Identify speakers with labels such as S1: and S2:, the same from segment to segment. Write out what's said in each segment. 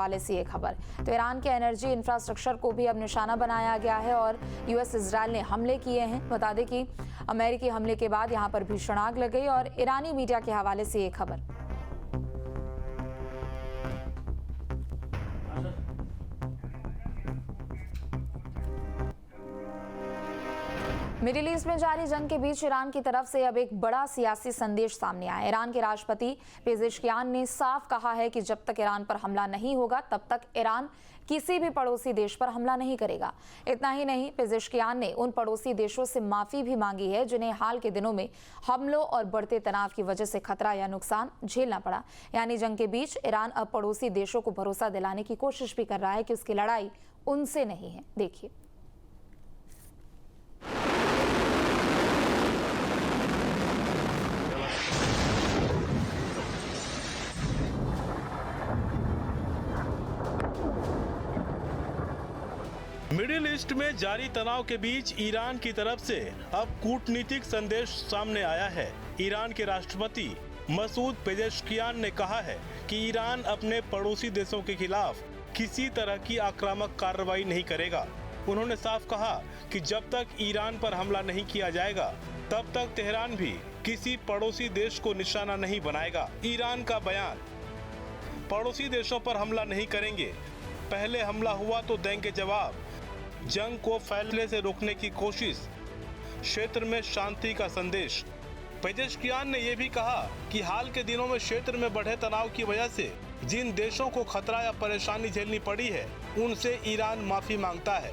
S1: हवाले से ये खबर। तो ईरान के एनर्जी इंफ्रास्ट्रक्चर को भी अब निशाना बनाया गया है और यूएस इजराइल ने हमले किए हैं। बता दें कि अमेरिकी हमले के बाद यहां पर भीषण आग लग गई और ईरानी मीडिया के हवाले से ये खबर। मिडिल ईस्ट में जारी जंग के बीच ईरान की तरफ से अब एक बड़ा सियासी संदेश सामने आया। ईरान के राष्ट्रपति पेजेश्कियान ने साफ कहा है कि जब तक ईरान पर हमला नहीं होगा तब तक ईरान किसी भी पड़ोसी देश पर हमला नहीं करेगा। इतना ही नहीं, पेजेश्कियान ने उन पड़ोसी देशों से माफी भी मांगी है जिन्हें हाल के दिनों में हमलों और बढ़ते तनाव की वजह से खतरा या नुकसान झेलना पड़ा। यानी जंग के बीच ईरान अब पड़ोसी देशों को भरोसा दिलाने की कोशिश भी कर रहा है कि उसकी लड़ाई उनसे नहीं है। देखिए,
S2: मिडिल ईस्ट में जारी तनाव के बीच ईरान की तरफ से अब कूटनीतिक संदेश सामने आया है। ईरान के राष्ट्रपति मसूद पेजेश्कियान ने कहा है कि ईरान अपने पड़ोसी देशों के खिलाफ किसी तरह की आक्रामक कार्रवाई नहीं करेगा। उन्होंने साफ कहा कि जब तक ईरान पर हमला नहीं किया जाएगा तब तक तेहरान भी किसी पड़ोसी देश को निशाना नहीं बनाएगा। ईरान का बयान, पड़ोसी देशों पर हमला नहीं करेंगे, पहले हमला हुआ तो देंगे जवाब, जंग को फैलने से रोकने की कोशिश, क्षेत्र में शांति का संदेश। पेजेश्कियान ने यह भी कहा कि हाल के दिनों में क्षेत्र में बढ़े तनाव की वजह से जिन देशों को खतरा या परेशानी झेलनी पड़ी है उनसे ईरान माफी मांगता है।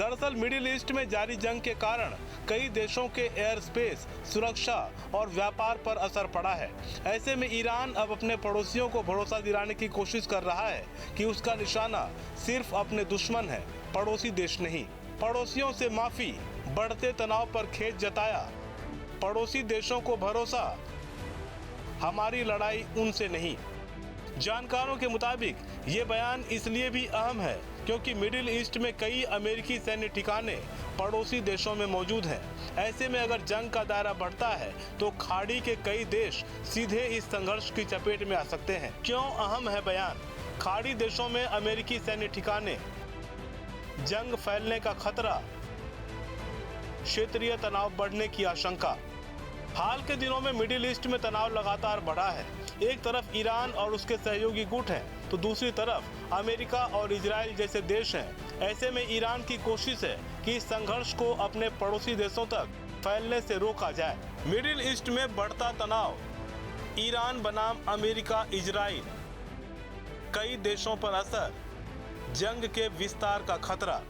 S2: दरअसल मिडिल ईस्ट में जारी जंग के कारण कई देशों के एयर स्पेस, सुरक्षा और व्यापार पर असर पड़ा है। ऐसे में ईरान अब अपने पड़ोसियों को भरोसा दिलाने की कोशिश कर रहा है कि उसका निशाना सिर्फ अपने दुश्मन है, पड़ोसी देश नहीं। पड़ोसियों से माफी, बढ़ते तनाव पर खेद जताया, पड़ोसी देशों को भरोसा, हमारी लड़ाई उनसे नहीं। जानकारों के मुताबिक ये बयान इसलिए भी अहम है क्योंकि मिडिल ईस्ट में कई अमेरिकी सैन्य ठिकाने पड़ोसी देशों में मौजूद हैं। ऐसे में अगर जंग का दायरा बढ़ता है तो खाड़ी के कई देश सीधे इस संघर्ष की चपेट में आ सकते हैं। क्यों अहम है बयान? खाड़ी देशों में अमेरिकी सैन्य ठिकाने, जंग फैलने का खतरा, क्षेत्रीय तनाव बढ़ने की आशंका। हाल के दिनों में मिडिल ईस्ट में तनाव लगातार बढ़ा है। एक तरफ ईरान और उसके सहयोगी गुट हैं तो दूसरी तरफ अमेरिका और इजराइल जैसे देश हैं। ऐसे में ईरान की कोशिश है कि इस संघर्ष को अपने पड़ोसी देशों तक फैलने से रोका जाए। मिडिल ईस्ट में बढ़ता तनाव, ईरान बनाम अमेरिका, इजराइल, कई देशों पर असर, जंग के विस्तार का खतरा।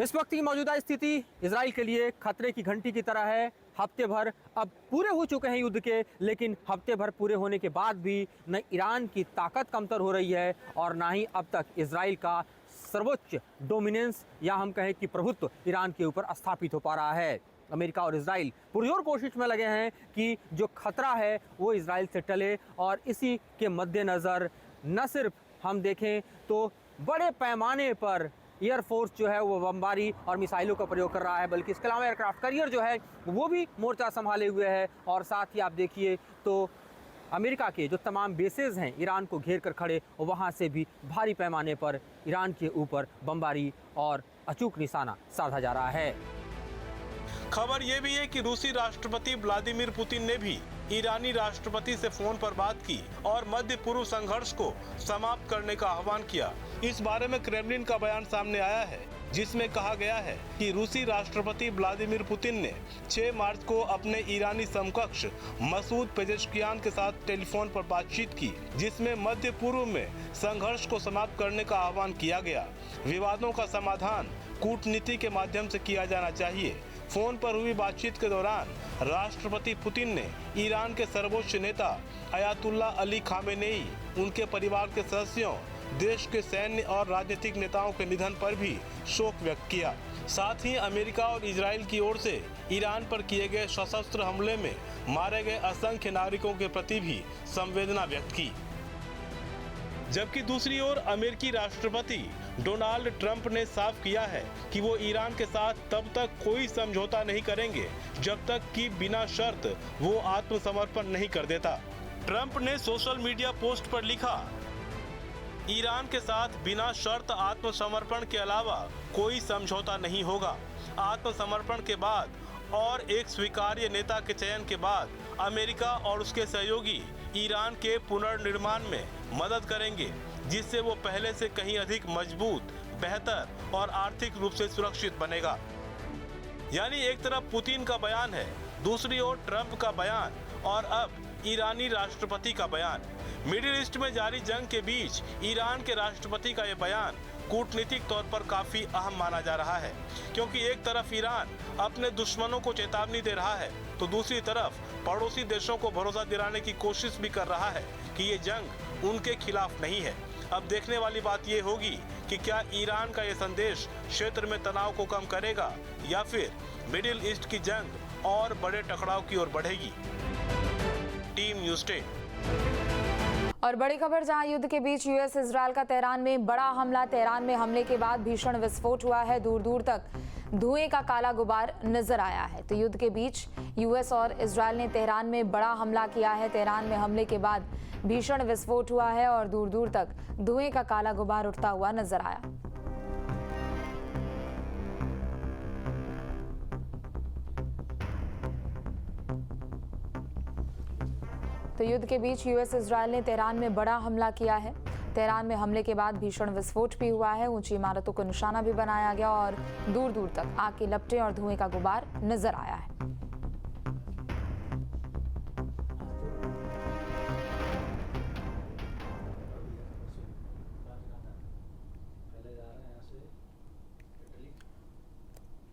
S3: इस वक्त की मौजूदा स्थिति इजराइल के लिए खतरे की घंटी की तरह है। हफ्ते भर अब पूरे हो चुके हैं युद्ध के, लेकिन हफ्ते भर पूरे होने के बाद भी न ईरान की ताकत कमतर हो रही है और ना ही अब तक इजराइल का सर्वोच्च डोमिनेंस या हम कहें कि प्रभुत्व ईरान के ऊपर स्थापित हो पा रहा है। अमेरिका और इजराइल पुरजोर कोशिश में लगे हैं कि जो खतरा है वो इजराइल से टले और इसी के मद्देनज़र न सिर्फ हम देखें तो बड़े पैमाने पर एयरफोर्स जो है वो बमबारी और मिसाइलों का प्रयोग कर रहा है, बल्कि इसके अलावा एयरक्राफ्ट कैरियर जो है वो भी मोर्चा संभाले हुए है। और साथ ही आप देखिए तो अमेरिका के जो तमाम बेसेस हैं ईरान को घेर कर खड़े, वहाँ से भी भारी पैमाने पर ईरान के ऊपर बमबारी और अचूक निशाना साधा जा रहा है।
S2: खबर ये भी है कि रूसी राष्ट्रपति व्लादिमीर पुतिन ने भी ईरानी राष्ट्रपति से फोन पर बात की और मध्य पूर्व संघर्ष को समाप्त करने का आह्वान किया। इस बारे में क्रेमलिन का बयान सामने आया है जिसमें कहा गया है कि रूसी राष्ट्रपति व्लादिमीर पुतिन ने 6 मार्च को अपने ईरानी समकक्ष मसूद पेजेश्कियान के साथ टेलीफोन पर बातचीत की, जिसमें मध्य पूर्व में संघर्ष को समाप्त करने का आह्वान किया गया। विवादों का समाधान कूटनीति के माध्यम से किया जाना चाहिए। फोन पर हुई बातचीत के दौरान राष्ट्रपति पुतिन ने ईरान के सर्वोच्च नेता अयातुल्ला अली खामेनेई, उनके परिवार के सदस्यों, देश के सैन्य और राजनीतिक नेताओं के निधन पर भी शोक व्यक्त किया। साथ ही अमेरिका और इजराइल की ओर से ईरान पर किए गए सशस्त्र हमले में मारे गए असंख्य नागरिकों के प्रति भी संवेदना व्यक्त की। जबकि दूसरी ओर अमेरिकी राष्ट्रपति डोनाल्ड ट्रंप ने साफ किया है कि वो ईरान के साथ तब तक कोई समझौता नहीं करेंगे जब तक कि बिना शर्त वो आत्मसमर्पण नहीं कर देता। ट्रंप ने सोशल मीडिया पोस्ट पर लिखा, ईरान के साथ बिना शर्त आत्मसमर्पण के अलावा कोई समझौता नहीं होगा। आत्मसमर्पण के बाद और एक स्वीकार्य नेता के चयन के बाद अमेरिका और उसके सहयोगी ईरान के पुनर्निर्माण में मदद करेंगे, जिससे वो पहले से कहीं अधिक मजबूत, बेहतर और आर्थिक रूप से सुरक्षित बनेगा। यानी एक तरफ पुतिन का बयान है, दूसरी ओर ट्रंप का बयान और अब ईरानी राष्ट्रपति का बयान। मिडिल ईस्ट में जारी जंग के बीच ईरान के राष्ट्रपति का ये बयान कूटनीतिक तौर पर काफी अहम माना जा रहा है, क्योंकि एक तरफ ईरान अपने दुश्मनों को चेतावनी दे रहा है तो दूसरी तरफ पड़ोसी देशों को भरोसा दिलाने की कोशिश भी कर रहा है कि ये जंग उनके खिलाफ नहीं है। अब देखने वाली बात ये होगी कि क्या ईरान का ये संदेश क्षेत्र में तनाव को कम करेगा या फिर मिडिल ईस्ट की जंग और बड़े टकराव की ओर बढ़ेगी। Team news 10।
S1: और बड़ी खबर, जहां युद्ध के बीच यूएस इजरायल का तेहरान में बड़ा हमला। तेहरान में हमले के बाद भीषण विस्फोट हुआ है, दूर दूर तक धुएं का काला गुबार नजर आया है। तो युद्ध के बीच यूएस और इजरायल ने तेहरान में बड़ा हमला किया है। तेहरान में हमले के बाद भीषण विस्फोट हुआ है और दूर दूर तक धुएं का काला गुबार उठता हुआ नजर आया। तो युद्ध के बीच यूएस इजरायल ने तेहरान में बड़ा हमला किया है। तेहरान में हमले के बाद भीषण विस्फोट भी हुआ है, ऊंची इमारतों को निशाना भी बनाया गया और दूर दूर तक आग की लपटें और धुएं का गुबार नजर आया है।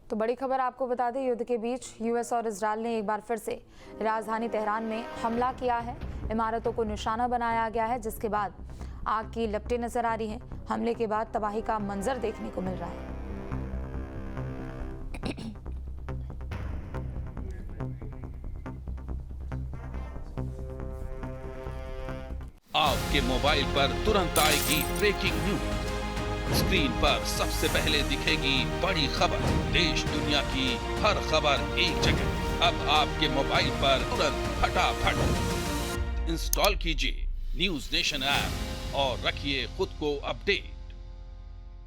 S1: तो बड़ी खबर आपको बता दें, युद्ध के बीच यूएस और इजरायल ने एक बार फिर से राजधानी तेहरान में हमला किया है। इमारतों को निशाना बनाया गया है, जिसके बाद आग की लपटें नजर आ रही हैं। हमले के बाद तबाही का मंजर देखने को मिल रहा है।
S4: आपके मोबाइल पर तुरंत आएगी ब्रेकिंग न्यूज। स्क्रीन पर सबसे पहले दिखेगी बड़ी खबर, देश दुनिया की हर खबर एक जगह। अब आपके मोबाइल पर तुरंत फटाफट इंस्टॉल कीजिए न्यूज़ नेशन ऐप और रखिए खुद को अपडेट।